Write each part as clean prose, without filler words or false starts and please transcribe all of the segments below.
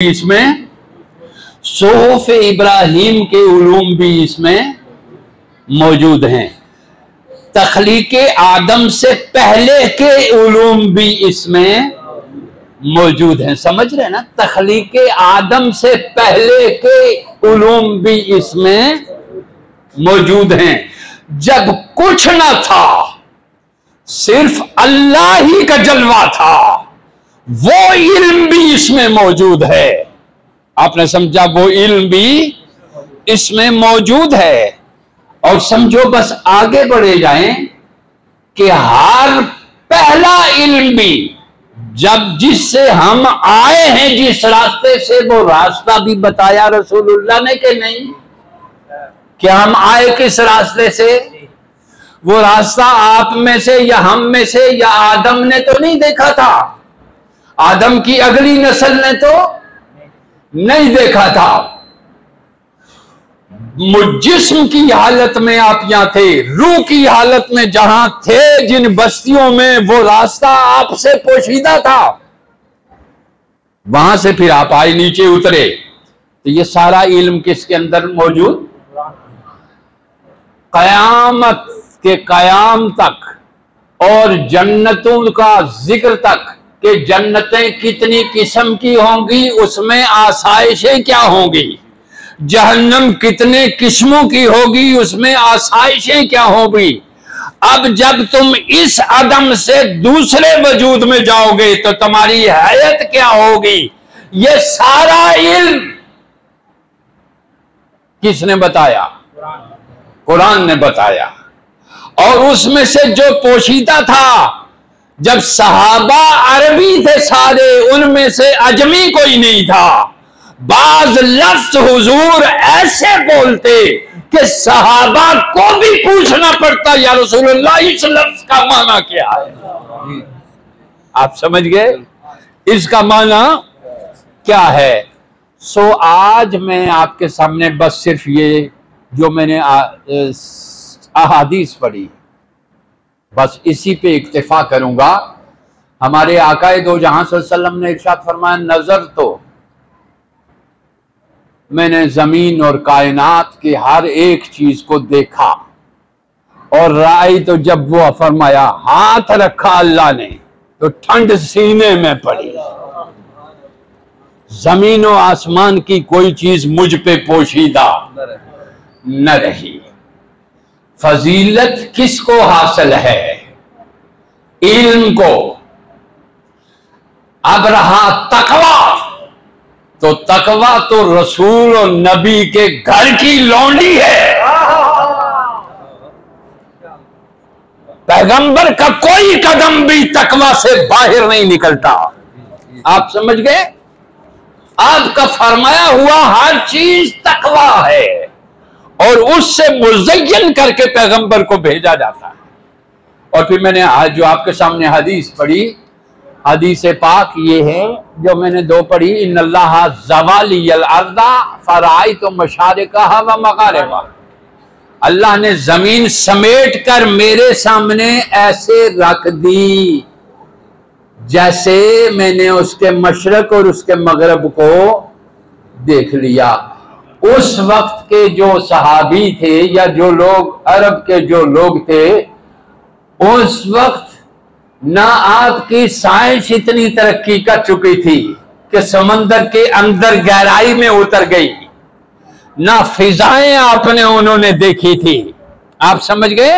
इसमें सोहफ इब्राहिम के उलूम भी इसमें मौजूद हैं। तख्लीक आदम से पहले के उलूम भी इसमें मौजूद हैं। समझ रहे हैं ना? तख्लीक आदम से पहले के उलूम भी इसमें मौजूद हैं। जब कुछ ना था, सिर्फ अल्लाह ही का जलवा था, वो इल्म भी इसमें मौजूद है। आपने समझा? वो इल्म भी इसमें मौजूद है। और समझो, बस आगे बढ़े जाएं कि हर पहला इल्म भी, जब जिससे हम आए हैं, जिस रास्ते से, वो रास्ता भी बताया रसूलुल्लाह ने कि नहीं? क्या हम आए किस रास्ते से? वो रास्ता आप में से या हम में से या आदम ने तो नहीं देखा था, आदम की अगली नस्ल ने तो नहीं देखा था। जिस्म की हालत में आप यहां थे, रूह की हालत में जहां थे, जिन बस्तियों में, वो रास्ता आपसे पोशीदा था। वहां से फिर आप आए, नीचे उतरे, तो ये सारा इल्म किसके अंदर मौजूद? कयामत के कयाम तक और जन्नतों का जिक्र तक कि जन्नतें कितनी किस्म की होंगी, उसमें आसाइशें क्या होंगी, जहन्नम कितने किस्मों की होगी, उसमें आसाइशें क्या होगी। अब जब तुम इस अदम से दूसरे वजूद में जाओगे तो तुम्हारी हैयत क्या होगी, ये सारा इल्म किसने बताया? कुरान ने बताया। और उसमें से जो पोशीदा था, जब सहाबा अरबी थे सारे, उनमें से अजमी कोई नहीं था। बाज लफ्ज हुजूर ऐसे बोलते कि सहाबा को भी पूछना पड़ता, या रसूलुल्लाह इस लफ्ज का माना क्या है? आप समझ गए इसका माना क्या है? सो आज मैं आपके सामने बस सिर्फ ये जो मैंने अहादीस पढ़ी, बस इसी पे इक्तिफा करूंगा। हमारे आकाए दो जहां सल्लल्लाहु अलैहि वसल्लम ने इरशाद फरमाया, नजर तो मैंने जमीन और कायनात की हर एक चीज को देखा, और राय तो जब वो फरमाया, हाथ रखा अल्लाह ने तो ठंड सीने में पड़ी। जमीन और आसमान की कोई चीज मुझ पे पोशीदा न रही। फजीलत किसको हासिल है? इल्म को। अब रहा तकवा, तो तकवा तो रसूल और नबी के घर की लौंडी है। पैगंबर का कोई कदम भी तकवा से बाहर नहीं निकलता। आप समझ गए? आपका फरमाया हुआ हर चीज तकवा है, और उससे मुज़य्यन करके पैगंबर को भेजा जाता है। और फिर मैंने आज जो आपके सामने हदीस पढ़ी, हदीस पाक ये है जो मैंने दो पढ़ी, इन्नल्लाह ज़वालियल अर्दा फराइतु मशारिक़हा व मग़ारिबहा। अल्लाह ने जमीन समेट कर मेरे सामने ऐसे रख दी जैसे मैंने उसके मशरक और उसके मगरब को देख लिया। उस वक्त के जो सहाबी थे, या जो लोग अरब के जो लोग थे, उस वक्त ना आपकी साइंस इतनी तरक्की कर चुकी थी कि समंदर के अंदर गहराई में उतर गई, ना फिजाएं आपने उन्होंने देखी थी। आप समझ गए?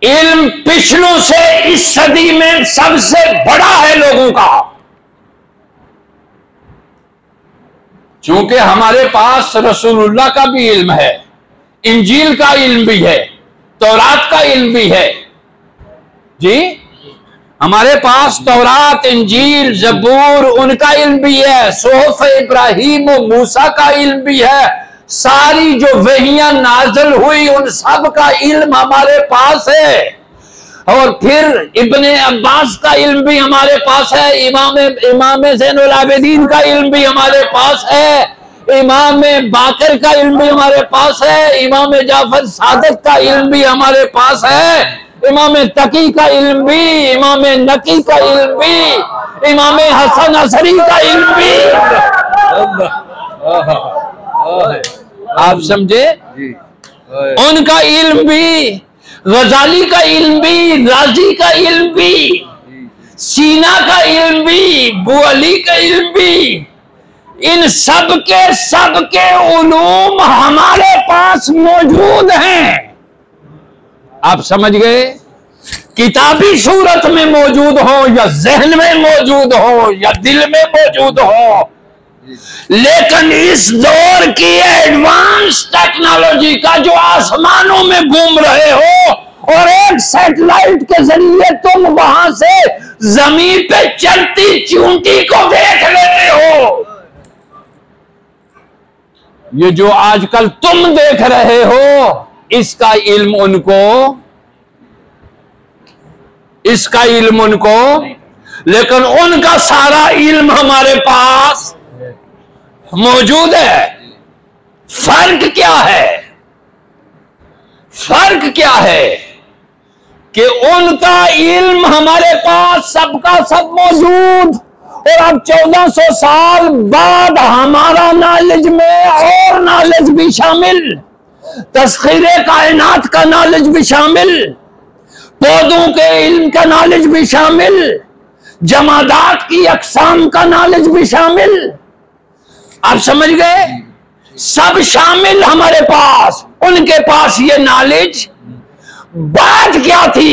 इल्म पिछलों से इस सदी में सबसे बड़ा है लोगों का। चूंकि हमारे पास रसूलुल्लाह का भी इल्म है, इंजील का इल्म भी है, तौरात का इल्म भी है। जी, हमारे पास तौरात, इंजील, जबूर, उनका इल्म भी है, सोहफ इब्राहिम और मूसा का इल्म भी है। सारी जो वहियां नाज़िल हुई, उन सब का इल्म हमारे पास है। और फिर इब्ने अब्बास का इल्म भी हमारे पास है, इमाम ज़ैनुल आबिदीन का इल्म भी हमारे पास है, इमाम बाकर का इल्म भी हमारे पास है, इमाम जाफर सादिक का इल्म भी हमारे पास है, इमाम तकी का इल्म भी, इमाम नकी का इल्म भी, इमाम हसन असरी का इल्म भी, आप समझे, उनका इल्म भी, गजाली का इल्म भी, राजी का इल्म भी, सीना का इल्म भी, बुअली का इल्म भी, इन सब के उलूम हमारे पास मौजूद हैं। आप समझ गए, किताबी सूरत में मौजूद हो या जहन में मौजूद हो या दिल में मौजूद हो, लेकिन इस दौर की एडवांस टेक्नोलॉजी का जो आसमानों में घूम रहे हो और एक सैटेलाइट के जरिए तुम वहां से जमीन पे चलती चींटी को देख लेते हो, ये जो आजकल तुम देख रहे हो, इसका इल्म उनको, लेकिन उनका सारा इल्म हमारे पास मौजूद है। फर्क क्या है? फर्क क्या है कि उनका इल्म हमारे पास सबका सब मौजूद, और अब 1400 साल बाद हमारा नॉलेज में और नॉलेज भी शामिल, तस्खीरे कायनात का नॉलेज भी शामिल, पौधों के इल्म का नॉलेज भी शामिल, जमादात की अक़साम का नॉलेज भी शामिल। आप समझ गए, सब शामिल हमारे पास, उनके पास ये नॉलेज। बात क्या थी,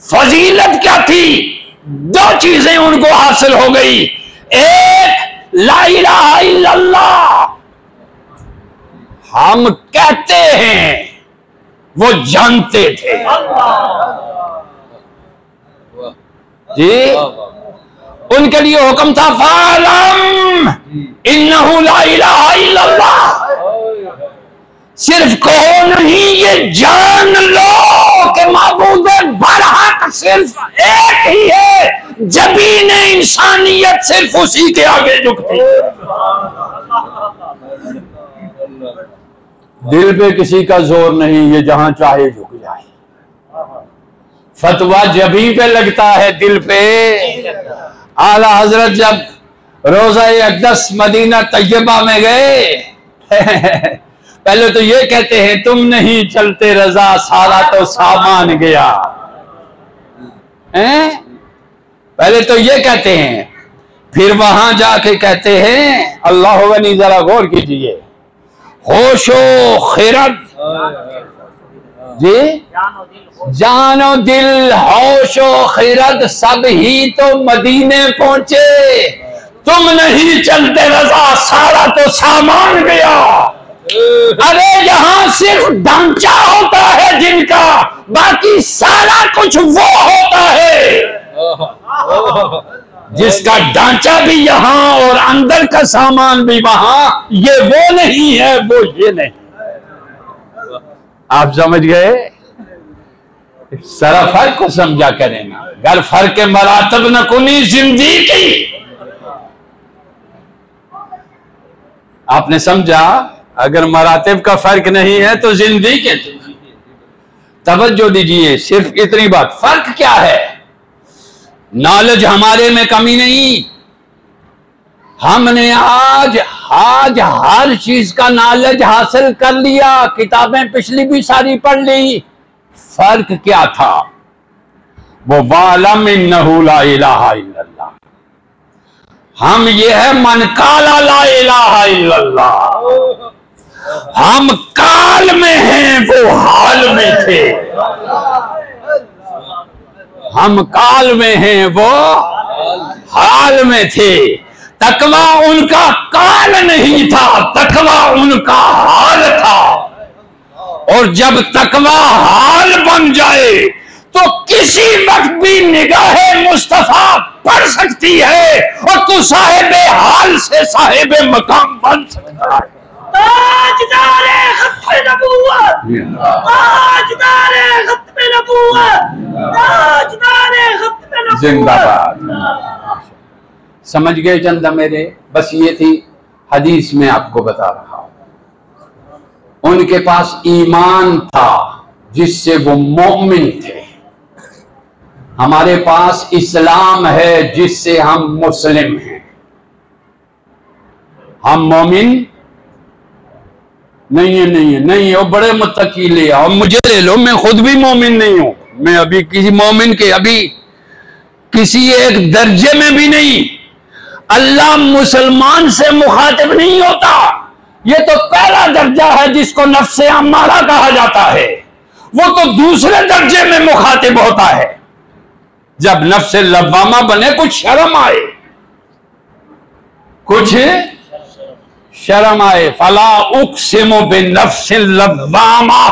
फजीलत क्या थी? दो चीजें उनको हासिल हो गई। एक, ला इलाहा इल्लल्लाह हम कहते हैं, वो जानते थे जी। उनके लिए हुक्म था, फालम इन्नहु ला इलाहा इल्लल्लाह, सिर्फ कहो नहीं, ये जान लो कि माबूद बरहक सिर्फ एक ही है, जबीन इंसानियत सिर्फ उसी के आगे झुकती। दिल पे किसी का जोर नहीं, ये जहां चाहे झुक जाए। फतवा जबी पे लगता है, दिल पे। आला हजरत जब रोजा अक़दस मदीना तैयबा में गए, पहले तो ये कहते हैं, तुम नहीं चलते रजा, सारा तो सामान गया। हैं? पहले तो ये कहते हैं, फिर वहां जाके कहते हैं, अल्लाह वनी, जरा गौर कीजिए, होशो खिरत जी, जानो दिल, होशो खिरत सब ही तो मदीने पहुंचे, तुम नहीं चलते रजा, सारा तो सामान गया। अरे यहाँ सिर्फ ढांचा होता है जिनका, बाकी सारा कुछ वो होता है जिसका ढांचा भी यहाँ और अंदर का सामान भी वहां। ये वो नहीं है, वो ये नहीं। आप समझ गए? सारा फर्क को समझा करेंगे। गर फर्क के मरातब न कुनी जिंदगी, आपने समझा? अगर मरातब का फर्क नहीं है तो जिंदगी के। तवज्जो दीजिए, सिर्फ इतनी बात। फर्क क्या है? नॉलेज हमारे में कमी नहीं, हमने आज हर चीज का नॉलेज हासिल कर लिया, किताबें पिछली भी सारी पढ़ ली। फर्क क्या था? वो वालम इन्नहु ला इलाहा इल्लल्लाह, हम ये है मन काला ला इलाहा इल्लल्लाह। हम काल में हैं, वो हाल में थे। हम काल में हैं, वो हाल में थे। तकवा उनका काल नहीं था, तकवा उनका हाल था। और जब तकवा हाल बन जाए तो किसी वक्त भी निगाहे मुस्तफा पड़ सकती है और तू साहिबे हाल से साहिबे मकाम बन सकता है। ताजदारे खत्मे नबूवत, ताजदारे खत्मे नबूवत, ताजदारे खत्मे नबूवत। जिंदाबाद। समझ गए चंदा मेरे? बस ये थी हदीस में आपको बता रहा हूं। उनके पास ईमान था जिससे वो मोमिन थे। हमारे पास इस्लाम है जिससे हम मुस्लिम हैं, हम मोमिन नहीं है, नहीं है, वो बड़े मुत्तकी ले आओ, मुझे ले लो, मैं खुद भी मोमिन नहीं हूं, मैं अभी किसी मोमिन के अभी किसी एक दर्जे में भी नहीं। अल्लाह मुसलमान से मुखातिब नहीं होता, ये तो पहला दर्जा है जिसको नफ्से अम्मारा कहा जाता है, वो तो दूसरे दर्जे में मुखातिब होता है। जब नफ्से लव्वामा बने, कुछ शर्म आए, कुछ शर्म आए। फला उक़सिमु बिनफ्सिल लव्वामा,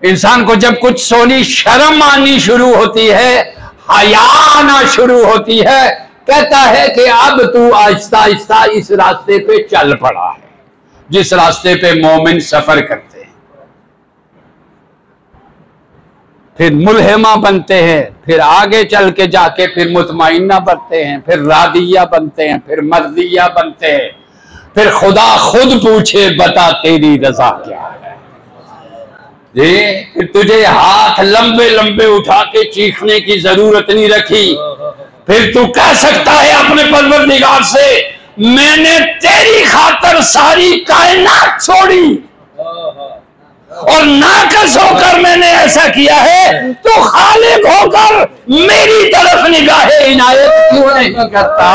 इंसान को जब कुछ सोनी शर्म आनी शुरू होती है, हया आना शुरू होती है, कहता है कि अब तू आहिस्ता आहिस्ता इस रास्ते पे चल पड़ा है जिस रास्ते पे मोमिन सफर करते हैं। फिर मुल्हिमा बनते हैं, फिर आगे चल के जाके फिर मुतमइन्ना बनते हैं, फिर रादिया बनते हैं, फिर मर्दिया बनते हैं, फिर खुदा खुद पूछे बता तेरी रजा क्या है जी। फिर तुझे हाथ लंबे लंबे उठा के चीखने की जरूरत नहीं रखी, फिर तू कह सकता है अपने परवरदिगार से, मैंने तेरी खातर सारी कायनात छोड़ी और नाकस होकर मैंने ऐसा किया है, तो खालिक होकर मेरी तरफ निगाहे इनायत क्यों नहीं करता।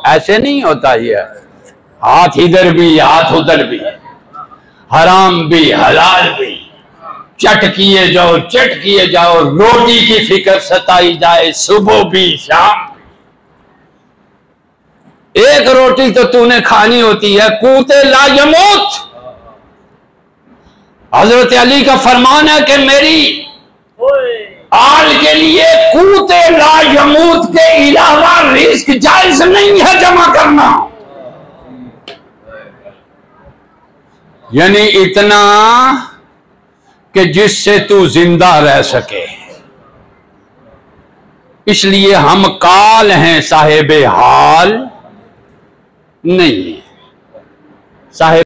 ऐसे नहीं होता ये, हाथ इधर भी हाथ उधर भी, हराम भी हलाल भी, चट किए जाओ, रोटी की फिक्र सताई जाए सुबह भी शाम। एक रोटी तो तूने खानी होती है, कूते ला यमूत। हजरत अली का फरमान है कि मेरी आल के लिए कूते ला यमूत के अलावा रिस्क जायज नहीं है जमा करना। यानी इतना कि जिससे तू जिंदा रह सके। इसलिए हम काल हैं, साहिब हाल नहीं है। साहिब